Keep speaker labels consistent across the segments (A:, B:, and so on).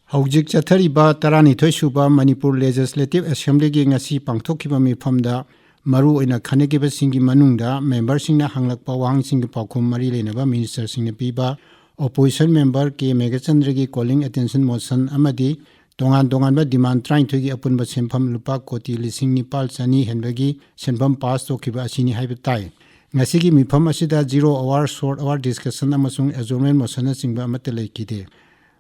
A: Hojik Chathariba Tarani Toshuba Manipur Legislative Assembly ngasi pangthokkiba mifamda maru oina khanekiba singi manungda member singna hanglakpa wahang singi paukhum mari lenaba minister singna piba opposition member K Megachandra gi calling attention motion amadi tongan ba demand trying gi apunba senpham lupa koti lising nipal chani henbagi senpham pass tokiba asini haibatai ngasi gi mifam asida 0 hour short hour discussion amasung adjournment motion singba amate laikide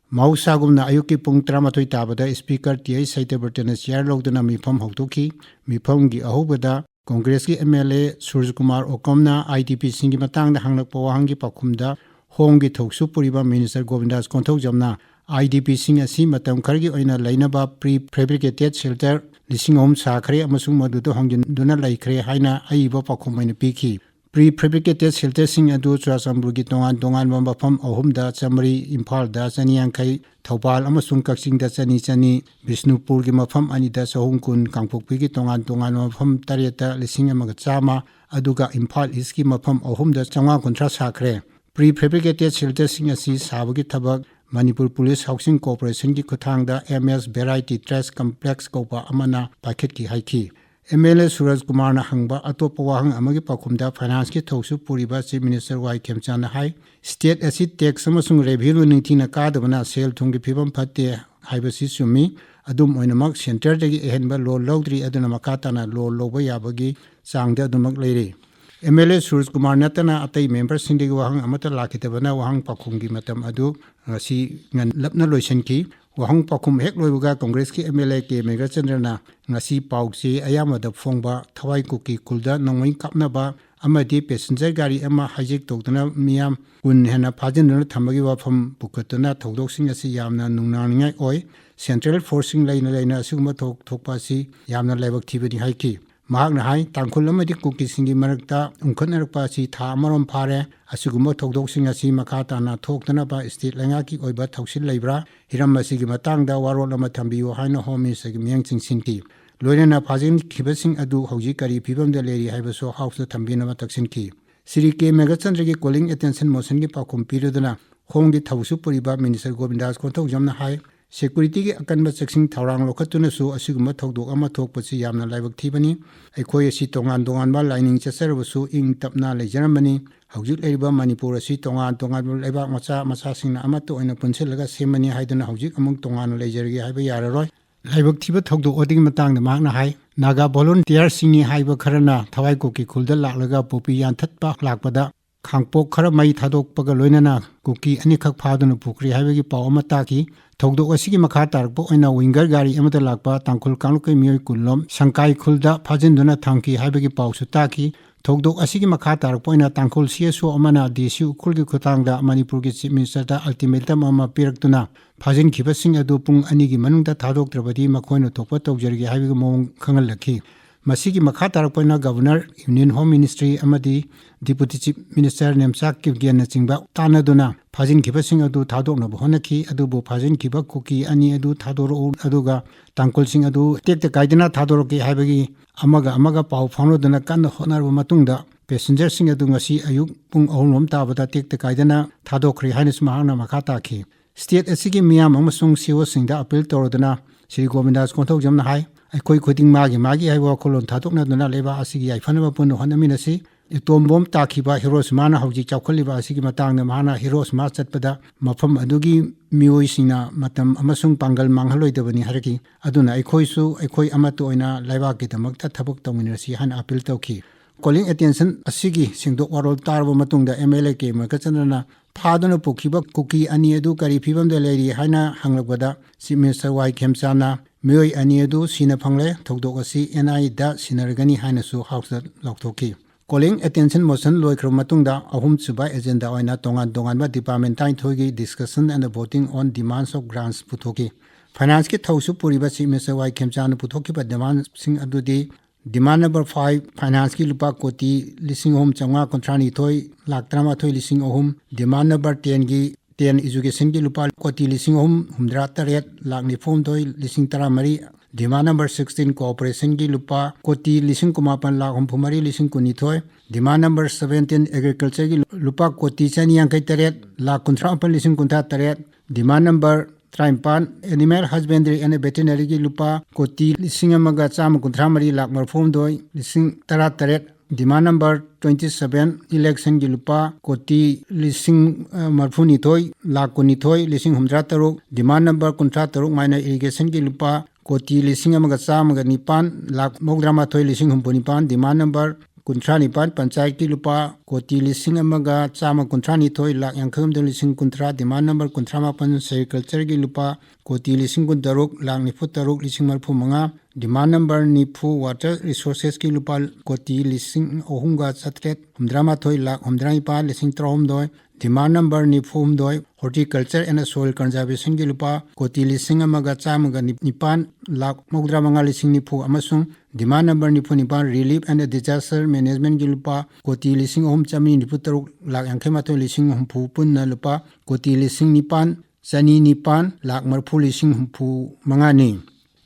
A: Mausagumna ayuki pung tramatoi tabada speaker TI Saitabertana chair logdana mifam hautoki mifam gi ahobada Congress ki MLA Suraj Kumar Okomna IDP singi matangda hanglakpa wahangi pakhumda homgi thoksu puriba minister Govindas Konthok jamna IDP sing asi matam khargi oina lainaba prefabricated shelter lising home sakhre amasung maduto hangjin duna laikhre haina aiba pakhumaina piki prefabricated shelter sing adu Churachandpurgi tongan mafam ahumda chamari Imphal da chaniyankhai Thopal amasung Kaksing da chani Bishnupur gi mafam anida sahungkun Kangpokpi gi tongan mafam tareta lising amaga chama aduga Imphal East gi mafam ahumda changwa kontra sakhre prefabricated shelter sing asi sabagi thabak Manipur Police Housing Corporation ki khuthangda MS Variety Trust Complex kopa amana pakhet ki haiki MLA Suraj Kumar na hangba atopa wahang amagi pakhumda finance ki thoksu puriba Chief Minister Y Khemchan na hai state asset tax amasung revenue ningthina kadabana sel thungi phibam phatte haibasi sumi adum oinamak center dagi ehenba loan lawdri aduna makata na loan loba yabagi changda adumak leire MLA Suraj Kumar natana atai member sindigi wahang amata lakitabana wahang pakhumgi matam adu ngasi ngan lapna loisanki wahang pakhum hek loibuga Congress ki MLA K Megachandra na ngasi paukse ayamada phongba thawai kuki kulda nongmai kapnaba amadi passenger gari ama hijack tokdana miyam kun hena phajinna thamagi wafam bukatuna thogdoksing asi yamna nungnaningai oi central forcing laina asuguma thokpa si yamna laibak thibani haiki mahakna hai tangkhul amadi kuki singi marakta ungkhatnarakpa si tha amarom phare asuguma thogdoksing asi makhata na thoktana ba state langa ki oiba thoksil leibra hiram asigi matangda warol ama thambiyo haina home minister gi miyang chingsinki loinana phajin khibasing adu hauji kari phibamda leri haibaso house thambina ma taksinki Sri K Megachandra gi calling attention motion gi pakhum piriduna homgi thausu puriba minister Govindas Konthok jamna hai security gi akanba checksing thaurang lokhatuna su asiguma thogdok ama thokpasi yamna laibak thibani aikhoi asi tongan ba lining chasarbusu ing tapna lejaramani haujuk leiba Manipur asi tongan leibak macha singna amato oina punsilaga semani haiduna haujuk amung tongan lejargi haiba yararoi laibak thiba thogdok oding matangda makna hai naga volunteer singni haiba kharana thawai koki khulda laklaga popi yan thatpa lakpada khangpok khara mai thadok paga loinana kuki anikhak phaduna pukri haibagi paw amata ki thogdok asigi makha tarpo oina winger gari amata lakpa tangkhul kanglukai miyoi kullom sangkai khulda phajinduna thangki haibagi paw suta ki thogdok asigi makha tarpo oina tangkhul CSO amana DCU khulgi khutangda Manipur gi Chief Minister da ultimatum ama piraktuna phajin khibasing adu pung ani gi manungda thadok trabadi makhoina thokpa tawjargi haibagi mong khangal lakhi Masigi makha tarakpoina Governor Union Home Ministry amadi Deputy Chief Minister Nemsak Kivgian chingba tanaduna phajin khibasing adu thadokna honaki adubu phajin khiba kuki ani adu thadoro aduga tangkol sing adu tekte kaidana thadoroki haibagi amaga pau phaunoduna kan honarba matungda passenger sing adu ngasi ayuk pung ahulom tabada tekte kaidana thadokri hainis mahana makha takhi state asigi miyam amasung CEO singda appeal toroduna Sri Govindas Konthok jamna hai aikoi khuding magi aiwa kholon thadokna duna leba asigi aifanaba pun honaminasi itombom takhiba Hiroshima na hauji chawkhaliba asigi matangna mahana Hiroshima chatpada mafam adugi mioi singna matam amasung pangal manghaloi haraki aduna aikoi amato oina laiba ki damakta thabuk tawminasi han appeal tawki calling attention asigi singdok warol tarba matungda MLA K Megachandra phaduna pukhiba kuki ani adu kari phibamda leri haina hanglakbada Chief Minister Y Khemchan Mioi ani adu sina phangle thogdok asi NI da sinargani haina su house lakthoki calling attention motion loikhro matungda ahum chuba agenda oina tongan ba department time thogi discussion and voting on demands of grants puthoki finance ki thausu puriba Chief Minister Y Khemchan puthoki ba demand sing adudi demand number 5 finance ki lupa koti lising home changwa kontrani thoi laktrama thoi lising ohum demand number 10 gi 10 education ki lupa koti lising home humdra taret lakni form thoi lising tara mari demand number 16 cooperation ki lupa koti lising kumapan lakh humphumari lising kuni thoi demand number 17 agriculture ki lupa koti chani yang kai taret lakh kunthra pan lising kuntha taret demand number ꯇꯔꯥꯅꯤꯄꯥꯟ animal ꯍꯁꯕꯦꯟꯗꯔꯤ and ꯚꯦꯇꯤꯅꯔꯤꯒꯤ ꯂꯨꯄꯥ ꯀꯣꯇꯤ 1,153,38,000 ꯗꯤꯃꯥꯟ number 27 election की लुपा कोटी 32,19,19,63 demand number 53 minor irrigation की लुपा कोटी 1,109,9,39,000 demand number 39 panchayat की लुपा कोटी 1,119,9,50,000 डिमांड नंबर 38 सेरिकल्चर की लुपा कोटी 19,000,000 डिमांड नंबर 90 वाटर रिसोर्सेस की लुपा कोटी 3,7,38,9,9,9 demand number 92 horticulture and soil conservation की लुपा कोटी 1,119,9,95,000 demand number 94 relief and disaster management की लुपा कोटी 3,393,000 पुनः लुपा कोटी 9,9,9,9,000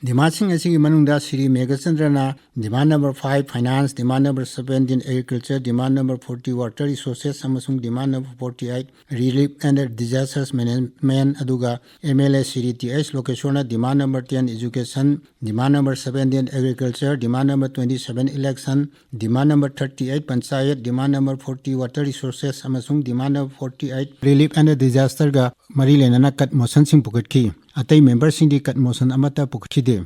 A: डिमांड सिंह मनुंदा श्री मेघचंद्रना demand number 5 finance demand number 17 agriculture demand number 40 water resources demand number 48 relief and disasters management अदुगा MLA Shri TH Lokeshon demand number 10 education demand number 17 agriculture demand number 27 election demand number 38 panchayat demand number 40 water resources demand number 48 relief and disaster का मरी लेना cut motion सिंह पुगटकी अतई member सिंह की cut motion अमता पुगटकीदे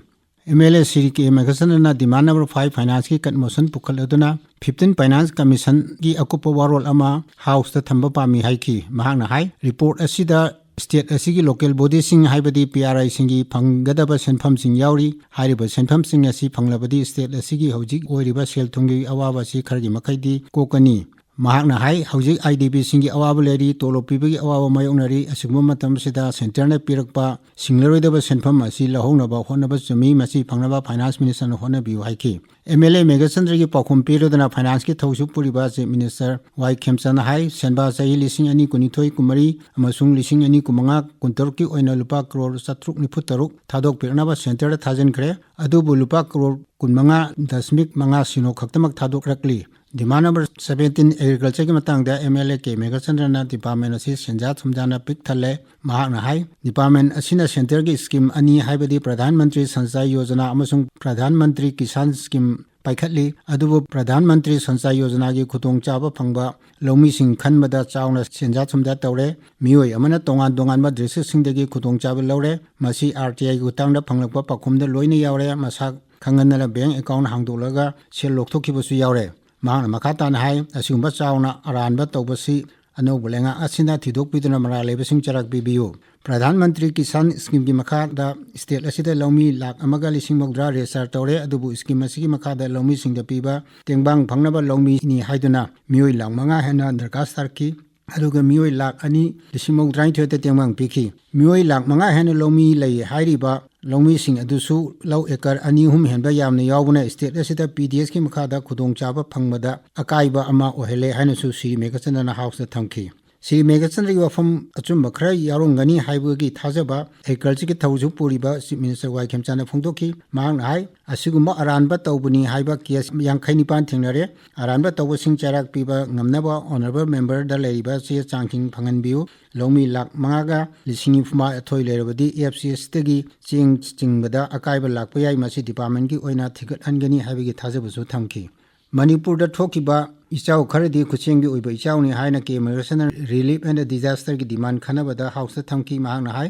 A: एमएलए श्री के मेघचंद्रना डिमांड नंबर 5 फाइनेंस की कट मोशन पुखलदुना 15 फाइनेंस कमीशन की अकुप वारोल अमा हाउस थंब पामी हाइकी महांगना हाई रिपोर्ट असिदा स्टेट असिगी लोकल बॉडी सिंह हाइबदी पीआरआई सिंगी फंगदब सेनफम सिंह यावरी हाइरिबा सेनफम सिंह असि फंगलबदी स्टेट असिगी हौजिक ओइरिबा सेल थुंगी अवाबा सि खरगी मखैदी कोकनी महांगना हाई हौजिक आईडीबी सिंगी अवाब लेरी तोलो पीबगी अवाब मायोंगनरी असिगुम मतम सिदा सेंटरने पिरकपा सिंगलरोइदब सेनफम असि लहोंगनबा होनबा चुमी मसि फंगनबा फाइनेंस मिनिस्टर होनबिउ हाइकी एमएलए मेघचंद्र की पाखुम पीरोदना फाइनेंस की थौसु पुरिबा चीफ मिनिस्टर वाई खेमचंद हाई सेनबा चाही 2019-20 अमसुंग 2020-20 की ओइना लुपा करोड़ 793 थादोक पिरनबा सेंटर थाजनखरे अदुबु लुपा करोड़ 15.5 सिनो खक्तमक थादोक रखली डिमांड नंबर 17 एग्रीकल्चर की मतंगदा एमएलए के मेघचंद्रना डिपार्टमेंट असि सेंजा थुमजाना पिक थले महांगना हाई डिपार्टमेंट असिना सेंटर की स्कीम अनि हाइबदी प्रधानमंत्री संचय योजना अमसुंग प्रधानमंत्री किसान स्कीम पाइखटली अदुबु प्रधानमंत्री संचय योजना की खुतोंग चाबा फंगबा लौमीसिंग खनबदा चावना सेंजा थुमदा तौरे मियोय अमना तोंगान तोंगानबा डिस्ट्रिक्टसिंगदगी खुतोंग चाबा लौरे मसी आरटीआई की उतांगदा फंगलकपा पाखुमदा लोइना यावरे मसा खंगनना बैंक अकाउंट हांगदोलगा सेल लोकथोखिबसु यावरे महांगना मखाताना हाई असिगुंबा चावना अरानबा तौबसी अनौब लेंगा असिना थिदोकपिदुना मरा लेबसिंग चरक पिबियु प्रधानमंत्री किसान स्कीम की मखादा स्टेट असिदा लौमी 1,00,000 रेजिस्टर तौरे अदुबु स्कीम असिगी मखादा लौमी सिंगदा पीबा तेंबांग फंगनबा लौमी नि हाइदुना मियोय 1,00,000 हेना दरखास्त तारकी अदुगा मियोय 2,2,9,30 तेंबांग पीखी मियोय 1,00,000 हेना लौमी लई हाइरिबा लौमी सिंग अदुसु लौ एकर 2-3 हेनबा यामना यावबना स्टेट असिदा पीडीएस की मखादा खुदोंग चाबा फंगबदा अकाइबा अमा ओहेले हाइनसु श्री मेघचंद्रना हाउस दा थमखी श्री मेघचंद्र की वफम अचुंब खरा यारोंगनी हाइबगी थाजबा एग्रीकल्चर की थौजु पुरिबा चीफ मिनिस्टर वाई खेमचाना फोंदोखी मांग हाई असिगुंबा अरानबा तौबनी हाइबा केस 59 थेंगनरे अरानबा तौबसिंग चाराक पीबा ngamnaba ऑनरेबल मेंबर दा लेरिबा चे चांगखिंग फंगनबिउ लौमी 5,05,000 अथोय लेरबदी एफसीएस तगी चिंग चिंगबदा अकाइबा लाकपा याई मसी डिपार्टमेंट की ओइना थिगतहनगनी हाइबगी थाजबसु थमखी मणिपुर थोकिबा इचाउ खरदी खुचेंगी ओइबा इचाउनी हाइना के मेघचंद्र रिलीफ एंड डिजास्टर की डिमांड खनबदा हाउस थमकी महांगना हाई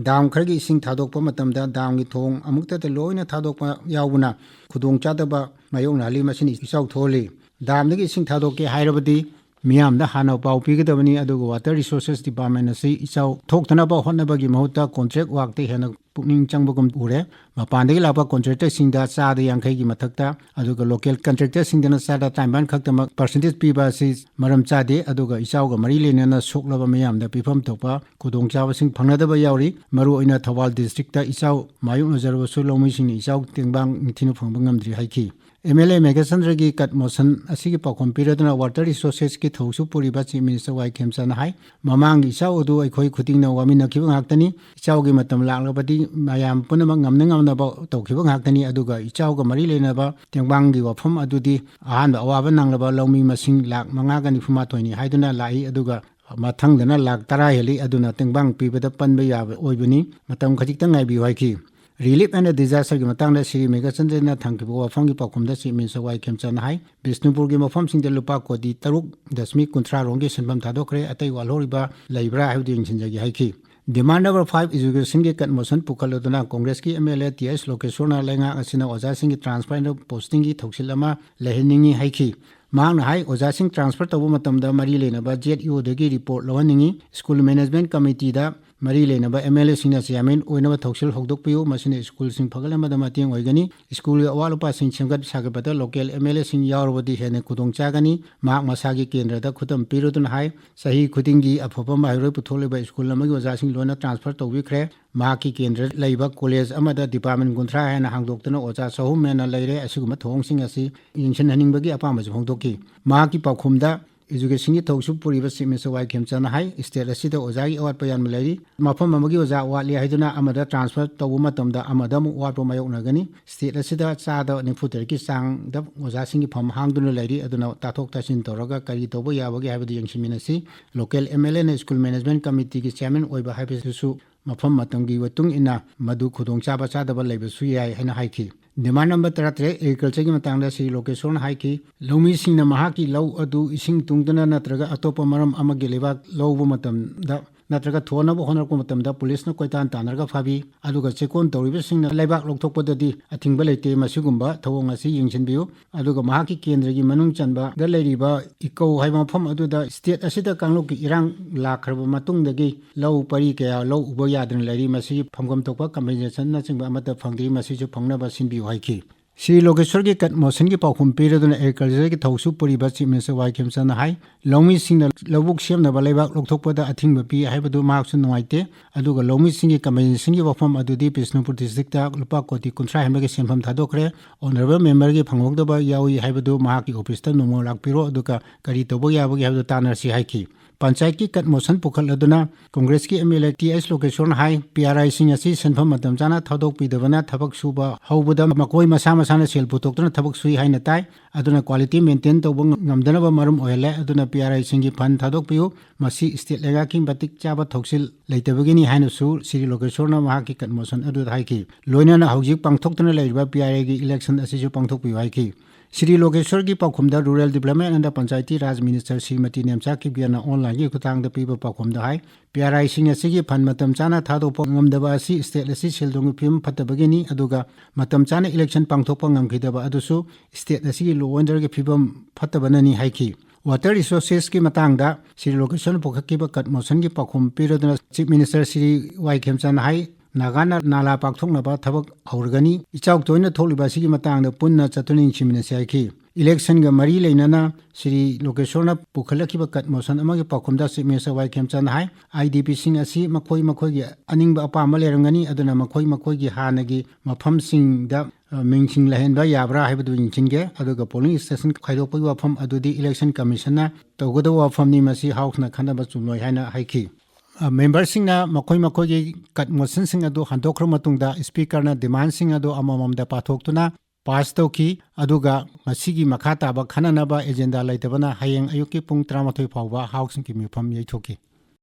A: दाम खरगी इसिंग थादोकपा मतमदा दाम की थोंग अमुक्तदा लोइना थादोकपा यावबना खुदोंग चादबा मायोंगनाली मसिनी इचाउ थोली दामदगी इसिंग थादोके हाइरबदी मियामदा हाना पाउ पीगदबनी अदुगा वाटर रिसोर्सेस डिपार्टमेंट असि इचाउ थोक्तनबा होनबगी महुता कॉन्ट्रैक्ट वाकते हेना पुकनिंग चंगबगम उरे मपानदगी लापा कॉन्ट्रैक्टर सिंगदा चादा 50 की मथक्ता अदुगा लोकल कॉन्ट्रैक्टर सिंगदना चादा टाइमबान खक्तमक परसेंटेज पीबा असि मरम चादे अदुगा इचाउगा मरी लेनना सोकलबा मियामदा पीफम थोपा खुदोंग चाबसिंग फंगनदबा यावरी मरु ओइना थौबाल डिस्ट्रिक्टता इचाउ मायुनजरबसु लौमीसिंग इचाउ तेंबांग निथिनु फंगबंगमद्रि हाइकी एमएलए मेघचंद्र की कट मोशन असिगी पाखोम पीरदना वाटर रिसोर्सेस की थौसु पुरिबा चीफ मिनिस्टर वाई खेमचंद हाई ममांग इचाउ अदु अखोई खुदिंगना वामिनखिबा ngaktani इचाउगी मतम लांगलबदी मायाम पुनमक ngamnaba तौखिबा ngaktani अदुगा इचाउगा मरी लेनबा तेंबांगी वफम अदुदी अहान अवाबा नांगलबा लौमी मसिंग 5,95,000 हाइदुना लाई अदुगा mathangdana lakh tara heli aduna tengbang pibada panba yaba oibani matam khajikta ngai bi waiki relief and disaster gi matangda Sri Megachandrena thangkibo wafamgi pakhumda si min sawai khemchan hai Bisnupur gi mafam singde lupa kodi taruk dasmi kunthra rongi senbam thadokre atai walhoriba laibra haudi ingsinjagi haiki Demand number 5 education ke kat motion pukhaloduna Congress ki MLA TS Lokeshwarna lenga asina oja sing transfer posting gi thoksilama lehiningi haiki Mang hai oja sing transfer tabu matamda mari lena ba ZU dagi report lawaningi school management committee da mari lena ba MLA singna chairman oina ba thoksil hokdok piu masine school sing phagalama da mateng oigani school awalupa sing semgat sagabata local MLA sing yawrobodi hene kudong chagani mak masagi kendra da khutam pirudun hai sahi khudingi aphopa mairoi putholeba school amagi oja sing lona transfer tawikre maki kendra leiba college amada department gunthra hena hangdoktana oja sahum mena leire asiguma thong sing asi ingsen haningbagi apama hongdoki maki pakhumda education ki thoksu puriba simesa wai khemchana hai state asida oja gi awat payan malari mafam amagi oja watli haiduna amada transfer tawu matamda amada mu watpo mayokna gani state asida chada nifuter ki sang da oja singi pham hangduna lari aduna tathok tasin toraga kari tobo yabagi habadi yangsiminasi local MLA na school management committee ki chairman oiba habisu mafam matamgi watung ina madu khudong chaba chadaba leibasu yai haina haiki Demand number 33 agriculture ki matangda Sri Lokeshwarna haiki lomi singna mahaki law adu ising tungdana natraga atopa maram amagi lebak lawbu matamda natraga thona bo honor ko matamda police na koitan tanarga phabi aduga chekon tawribe singna lebak lokthokpodadi athingba leite masugumba thawong asi yingchinbiu aduga mahaki kendra gi manung chanba da leiriba iko haiba pham aduda state asida kanglok ki irang lakhraba matungdagi law pari kaya law ubo yadrin leiri masi phamgam tokpa compensation na chingba amata phangdi masi ju phangnaba sinbi haiki Sri Lokeshwar ki kat motion ki pakhum piraduna agriculture ki thausu puriba chief minister wai khemchana hai lomi singna lobuk semna balebak lokthokpada athingba pi haibadu marks nuaite aduga lomi singi compensation ki wafam adudi Bisnupur district ta lupa koti kunthra hemba ki sempham thadokre honorable member ki phangokdaba yawi haibadu mahaki office ta numo lakpiro aduga kari tobo yabagi haibadu tanarsi haiki Panchayat ki kat motion pukhaladuna Congress ki MLA TS Lokeshwarna hai PRI sing asi senpham matam chana thodok pidabana thabak suba haubada makoi masa masana sel putoktuna thabak sui haina tai aduna quality maintain tawba ngamdana ba marum oile aduna PRI sing gi fund thodok piu masi state lega ki batik chaba thoksil leitabagini haina su Sri Lokeshwarna maha ki kat motion adu haiki loinana haujik pangthoktuna leiba PRI gi election asi ju pangthok pi haiki Sri Lokeshwar ki pakhumda Rural Development and Panchayati Raj Minister Srimati Nemcha ki biana online ki khutang da piba pakhumda hai PRI sing asigi phan matam chana thadokpa ngamdaba asi state asi seldong phim phatabagini aduga matam chana election pangthokpa ngamkhidaba adusu state asigi law order ki phibam phatabanani haiki Water Resources ki matangda Sri Lokeshwar pokhakiba kat motion ki pakhum piraduna Chief Minister Sri Wai Khemchan hai Nagana nala pakthoknaba thabak aurgani ichauk toina tholiba sigi matangda punna chatuning chimina saiki election ga mari leinana Sri Lokeshwarna pukhalakhiba kat motion amagi pakhumda simesa wai khemchan hai IDP sing asi makhoi gi aningba apama lerangani aduna makhoi gi hanagi mafam sing da mingsing lahenba yabra haibadu ingchinge aduga polling station khaidokpa wafam adudi election commission na tawgoda wafam ni masi haukna khanaba chumloi haina haiki Member singna makoi gi kat motion sing adu handokra matungda speaker na demand sing adu amamamda pathoktuna pass tawki aduga masigi makha taba khananaba agenda laitabana hayeng ayuki pung 13 fawba house ki mifam yaithoki